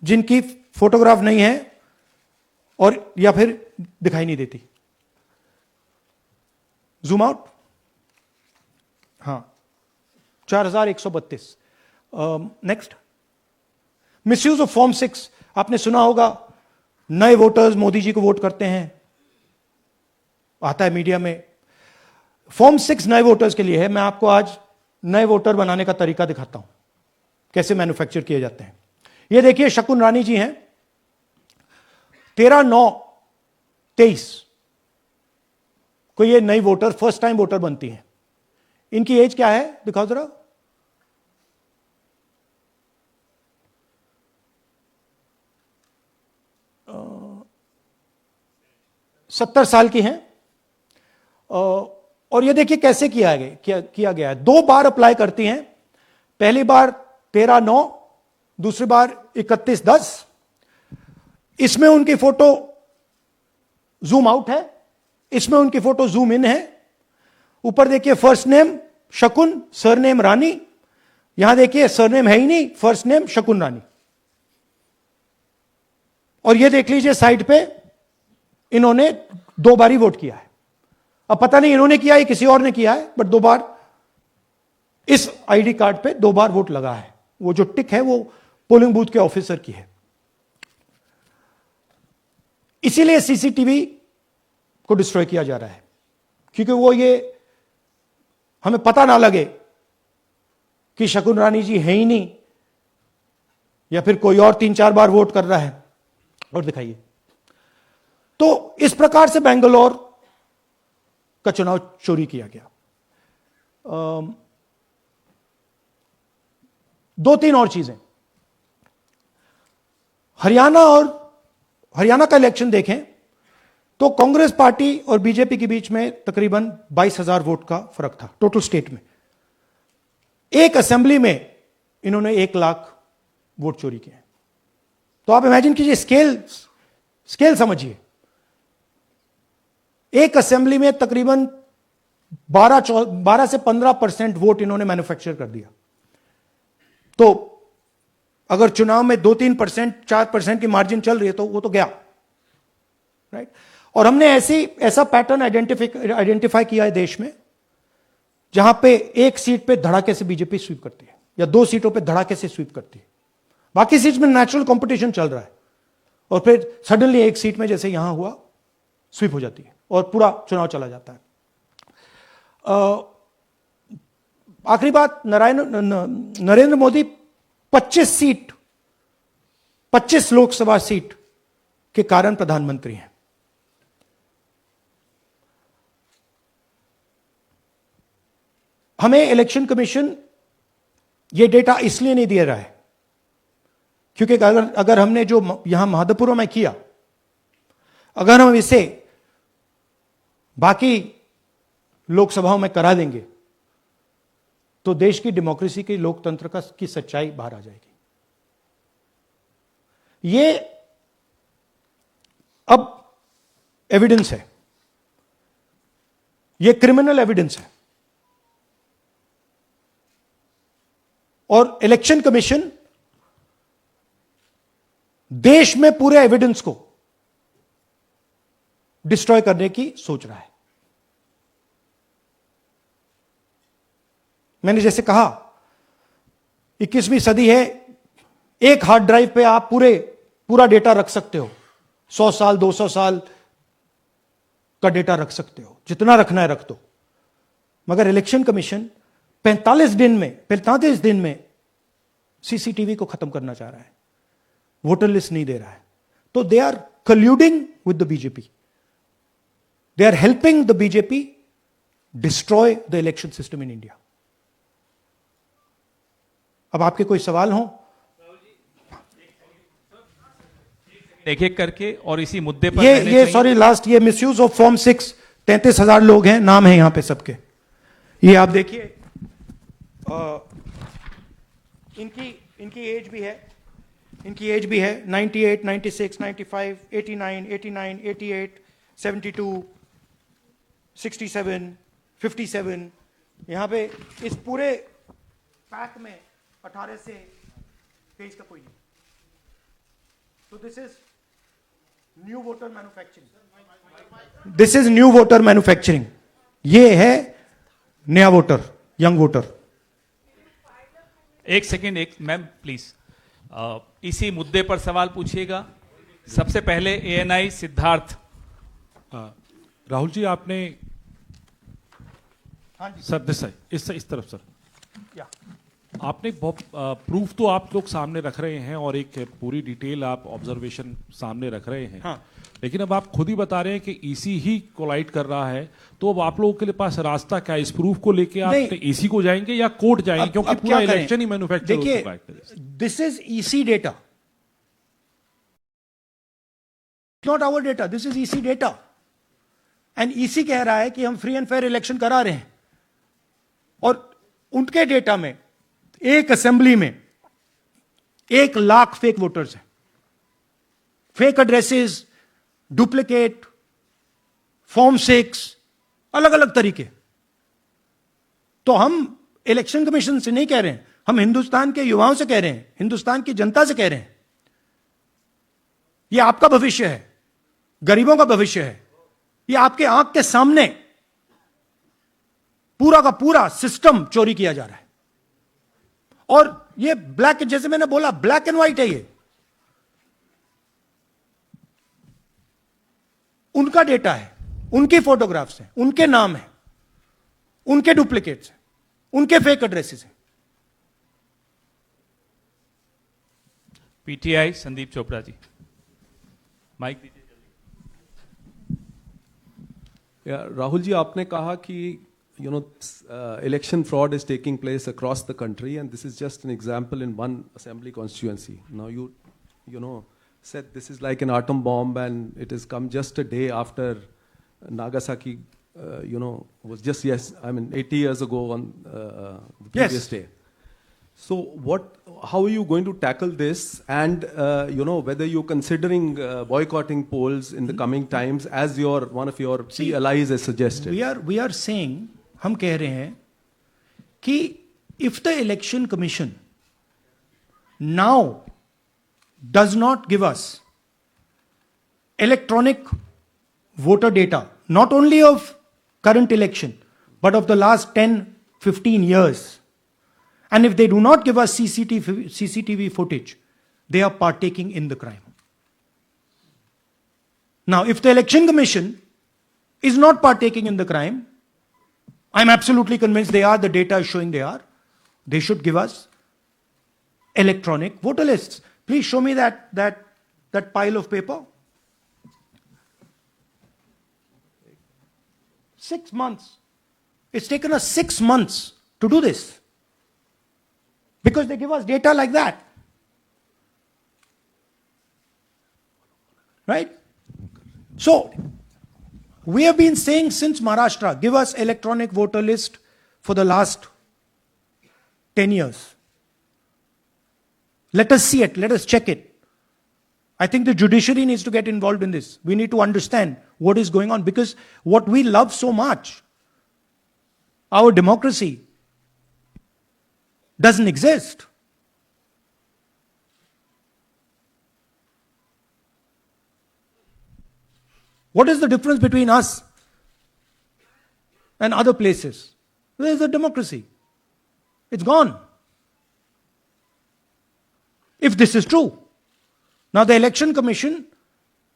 जिनकी फोटोग्राफ नहीं है और या फिर दिखाई नहीं देती। जूम आउट, हां, 4132। नेक्स्ट, मिसयूज ऑफ फॉर्म 6, आपने सुना होगा, नए वोटर्स मोदी जी को वोट करते हैं, आता है मीडिया में। फॉर्म 6 नए वोटर्स के लिए है। मैं आपको आज नए वोटर बनाने का तरीका दिखाता हूं, कैसे मैन्युफैक्चर किए जाते हैं। ये देखिए, शकुन रानी जी हैं, 13/9/23 को ये नई वोटर, फर्स्ट टाइम वोटर बनती हैं। इनकी एज क्या है, दिखाओ जरा। 70 साल की हैं। और ये देखिए कैसे किया गया है। 2 बार अप्लाई करती हैं, पहली बार 13/9, दूसरी बार 31/10। इसमें उनकी फोटो जूम आउट है, इसमें उनकी फोटो जूम इन है। ऊपर देखिए, फर्स्ट नेम शकुन, सरनेम रानी। यहां देखिए सरनेम है ही नहीं, फर्स्ट नेम शकुन रानी। और ये देख लीजिए साइड पे, इन्होंने 2 बार ही वोट किया है। अब पता नहीं इन्होंने किया है किसी और ने किया है, बट 2 बार इस आईडी कार्ड पे 2 बार वोट लगा है। वो जो टिक है वो पोलिंग बूथ के ऑफिसर की है। इसीलिए सीसीटीवी को डिस्ट्रॉय किया जा रहा है, क्योंकि वो ये हमें पता ना लगे कि शकुन रानी जी है ही नहीं, या फिर कोई और 3-4 बार वोट कर रहा है। और दिखाइए, तो इस प्रकार से बेंगलोर का चुनाव चोरी किया गया। 2-3 और चीजें। हरियाणा का इलेक्शन देखें तो कांग्रेस पार्टी और बीजेपी के बीच में तकरीबन 22,000 वोट का फर्क था टोटल स्टेट में। एक असेंबली में इन्होंने 1 लाख वोट चोरी किए। तो आप इमेजिन कीजिए, स्केल समझिए। एक असेंबली में तकरीबन 12 से 15% वोट इन्होंने मैन्युफैक्चर कर दिया। तो अगर चुनाव में 2-3%, 4% की मार्जिन चल रही है तो वो तो गया, राइट। और हमने ऐसा पैटर्न आइडेंटिफाई किया है देश में, जहां पे एक सीट पे धड़ाके से बीजेपी स्वीप करती है, या 2 सीटों पे धड़ाके से स्वीप करती है। बाकी सीट में नेचुरल कंपटीशन चल रहा है, और फिर सडनली एक सीट में जैसे यहां हुआ स्वीप हो जाती है और पूरा चुनाव चला जाता है। आखिरी बात, नरेंद्र मोदी 25 लोकसभा सीट के कारण प्रधानमंत्री हैं। हमें इलेक्शन कमीशन यह डेटा इसलिए नहीं दे रहा है क्योंकि अगर हमने जो यहां महादपुरों में किया, अगर हम इसे बाकी लोकसभाओं में करा देंगे तो देश की डेमोक्रेसी की, लोकतंत्र की सच्चाई बाहर आ जाएगी। ये अब एविडेंस है, ये क्रिमिनल एविडेंस है। और इलेक्शन कमीशन देश में पूरे एविडेंस को डिस्ट्रॉय करने की सोच रहा है। मैंने जैसे कहा, 21वीं सदी है, एक हार्ड ड्राइव पे आप पूरा डेटा रख सकते हो। 100 साल 200 साल का डेटा रख सकते हो, जितना रखना है रख दो। मगर इलेक्शन कमीशन 45 दिन में सीसीटीवी को खत्म करना चाह रहा है, वोटर लिस्ट नहीं दे रहा है। तो they are colluding with the BJP, they are helping the BJP destroy the election system in India. अब आपके कोई सवाल हो? एक एक करके और इसी मुद्दे पर ये रहने ये चाहिए। सॉरी लास्ट, ये मिसयूज ऑफ फॉर्म 6, 33,000 लोग हैं, नाम है यहां पे सबके। ये आप देखिए, इनकी इनकी एज भी है, इनकी एज भी है 98, 96, 95, 89, 89, 88, 72, 67, 57। यहां पे इस पूरे पैक में 18 से 23 का कोई नहीं। तो this is new voter manufacturing, this is new voter manufacturing. ये है नया वोटर, यंग वोटर। एक सेकेंड, एक मैम प्लीज, इसी मुद्दे पर सवाल पूछिएगा। सबसे पहले एएनआई सिद्धार्थ। राहुल जी, आपने हाँ जी सर इस तरफ सर, या आपने बहुत प्रूफ तो आप लोग सामने रख रहे हैं और एक पूरी डिटेल आप ऑब्जर्वेशन सामने रख रहे हैं। हाँ। लेकिन अब आप खुद ही बता रहे हैं कि ईसी ही कोलाइड कर रहा है, तो अब आप लोगों के लिए पास रास्ता क्या है? इस प्रूफ को लेके आप नहीं। ईसी को जाएंगे या कोर्ट जाएंगे? क्योंकि अब पूरा क्या करें? इलेक्शन ही मैन्युफैक्चर हो देखिए, चुका है एक तरह से। This is EC data, not our data, this is EC data. And EC कह रहा है कि हम फ्री एंड फेयर इलेक्शन करा रहे हैं, और उनके डेटा में एक असेंबली में 1 लाख फेक वोटर्स हैं, फेक एड्रेसेस, डुप्लीकेट, फॉर्म 6, अलग अलग तरीके। तो हम इलेक्शन कमीशन से नहीं कह रहे हैं, हम हिंदुस्तान के युवाओं से कह रहे हैं, हिंदुस्तान की जनता से कह रहे हैं, यह आपका भविष्य है, गरीबों का भविष्य है। यह आपके आंख के सामने पूरा का पूरा सिस्टम चोरी किया जा रहा है। और ये ब्लैक, जैसे मैंने बोला, ब्लैक एंड व्हाइट है। ये उनका डेटा है, उनकी फोटोग्राफ्स हैं, उनके नाम हैं, उनके डुप्लीकेट्स हैं, उनके फेक एड्रेसेस हैं। पीटीआई संदीप चोपड़ा जी, माइक दीजिए। राहुल जी, आपने कहा कि election fraud is taking place across the country, and this is just an example in one assembly constituency. Now you said this is like an atom bomb, and it has come just a day after Nagasaki, was just 80 years ago on the previous day. So how are you going to tackle this, and whether you're considering boycotting polls in the coming times, as one of your key allies has suggested? We are saying, हम कह रहे हैं कि if the election commission now does not give us electronic voter data, not only of current election, but of the last 10-15 years, and if they do not give us CCTV footage, they are partaking in the crime. Now, if the election commission is not partaking in the crime, I'm absolutely convinced they are, the data is showing they are, they should give us electronic voter lists. Please show me that pile of paper. 6 months. It's taken us 6 months to do this, because they give us data like that. Right? So, we have been saying since Maharashtra, give us electronic voter list for the last 10 years. Let us see it, let us check it. I think the judiciary needs to get involved in this. We need to understand what is going on, because what we love so much, our democracy, doesn't exist. What is the difference between us and other places? There is a democracy. It's gone. If this is true. Now the election commission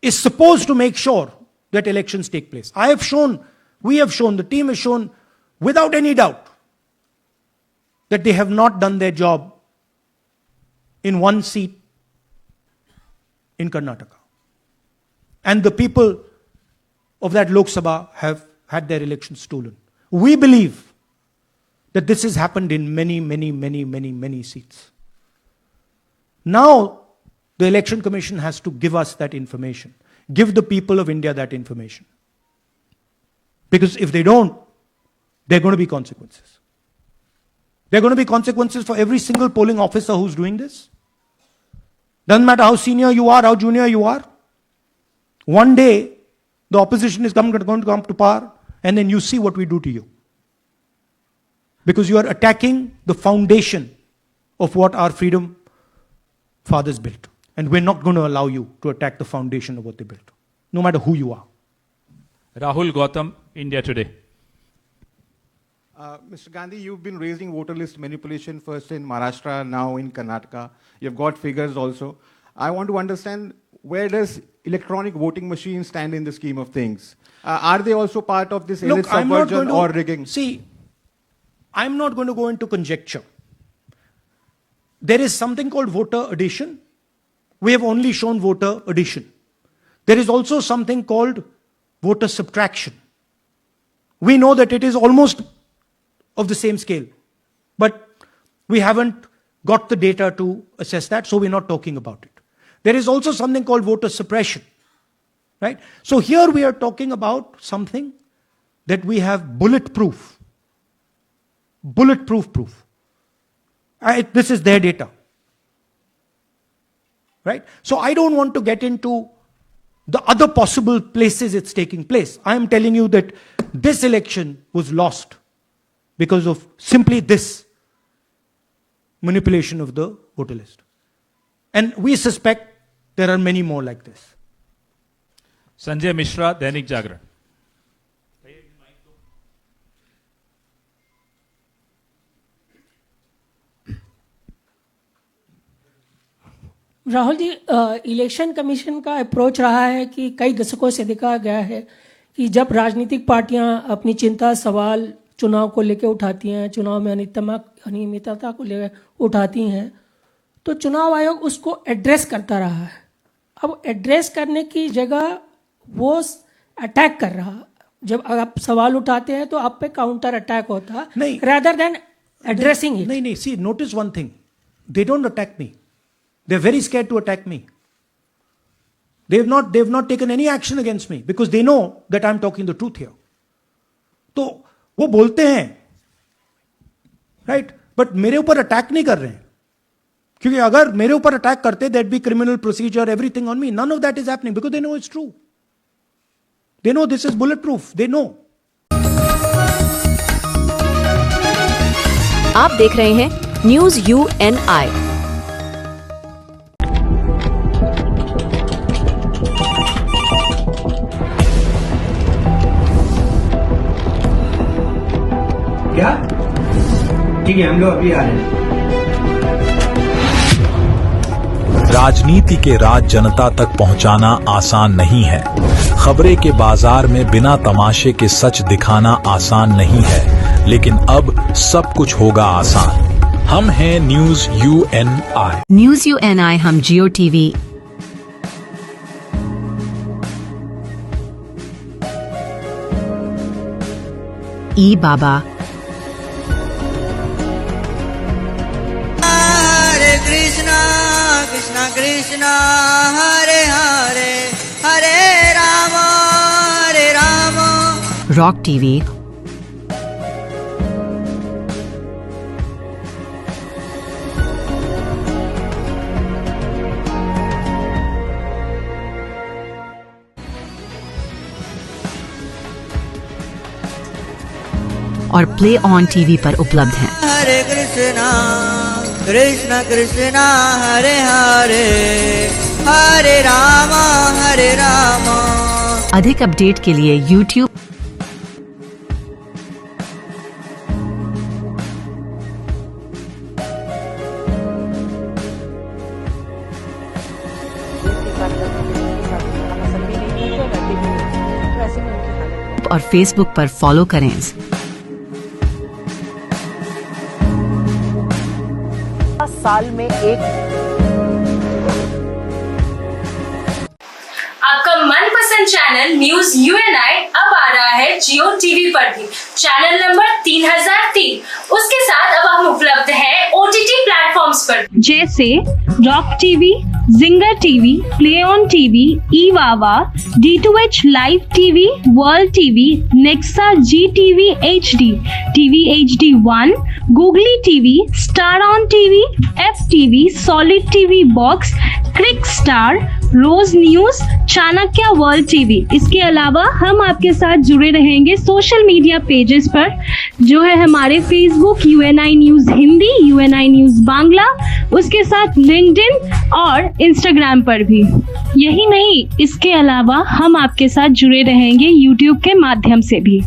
is supposed to make sure that elections take place. I have shown, we have shown, the team has shown without any doubt that they have not done their job in one seat in Karnataka. And the people of that Lok Sabha have had their elections stolen. We believe that this has happened in many seats. Now, the Election Commission has to give us that information. Give the people of India that information. Because if they don't, there are going to be consequences. There are going to be consequences for every single polling officer who's doing this. Doesn't matter how senior you are, how junior you are. One day, the opposition is going to come to power, and then you see what we do to you. Because you are attacking the foundation of what our freedom fathers built. And we're not going to allow you to attack the foundation of what they built, no matter who you are. Rahul Gautam, India Today. Mr. Gandhi, you've been raising voter list manipulation first in Maharashtra, now in Karnataka. You've got figures also. I want to understand, where does electronic voting machines stand in the scheme of things? Are they also part of this elite subversion or rigging? See, I'm not going to go into conjecture. There is something called voter addition. We have only shown voter addition. There is also something called voter subtraction. We know that it is almost of the same scale, but we haven't got the data to assess that, so we're not talking about it. There is also something called voter suppression, right? So here we are talking about something that we have bulletproof proof. This is their data, right? So I don't want to get into the other possible places it's taking place. I am telling you that this election was lost because of simply this manipulation of the voter list. And we suspect there are many more like this. Sanjay Mishra, Dainik Jagran. Rahul ji, election commission का approach रहा है कि कई दशकों से देखा गया है कि जब राजनीतिक पार्टियां अपनी चिंता सवाल चुनाव को लेकर उठाती हैं, चुनाव में अनियमितता को लेकर उठाती हैं, तो चुनाव आयोग उसको एड्रेस करता रहा है। अब एड्रेस करने की जगह वो अटैक कर रहा। जब आप सवाल उठाते हैं तो आप पे काउंटर अटैक होता है, rather than addressing it. नहीं, see, notice one thing. They don't attack me. They're very scared to attack me. They've not taken any action against me because they know that I'm talking the truth here. तो वो बोलते हैं, right? But मेरे ऊपर attack नहीं कर रहे हैं, क्योंकि अगर मेरे ऊपर अटैक करते, there'd be criminal procedure, everything on me. None of that is happening because they know it's true. They know this is bulletproof. They know. आप देख रहे हैं न्यूज़ UNI। क्या? ठीक है, हम लोग अभी आ रहे हैं। राजनीति के राज जनता तक पहुंचाना आसान नहीं है। खबरें के बाजार में बिना तमाशे के सच दिखाना आसान नहीं है, लेकिन अब सब कुछ होगा आसान। हम हैं न्यूज़ UNI। न्यूज़ UNI हम जियो टीवी, ई बाबा, हरे कृष्णा कृष्णा कृष्णा हरे हरे हरे राम रॉक टीवी, और प्ले ऑन टीवी पर उपलब्ध हैं। हरे कृष्णा कृष्णा कृष्णा हरे हरे हरे राम हरे राम। अधिक अपडेट के लिए YouTube और Facebook पर फॉलो करें। साल में एक आपका मनपसंद चैनल न्यूज़ UNI अब आ रहा है जियो टीवी पर भी। Channel number 3003। उसके साथ अब हम उपलब्ध हैं OTT प्लेटफॉर्म्स पर, जैसे Rock TV, Zinger TV, Play On TV, ईवावा, D2H live TV, World TV, Nexa G TV HD, TV HD1, Googly TV, Star On TV, FTV, solid TV box, Crick Star, रोज news, Chanakya World TV. इसके अलावा हम आपके साथ जुड़े रहेंगे social media pages पर, जो है हमारे Facebook UNI news Hindi, UNI news Bangla, उसके साथ लिंक्डइन और इंस्टाग्राम पर भी। यही नहीं, इसके अलावा हम आपके साथ जुड़े रहेंगे यूट्यूब के माध्यम से भी।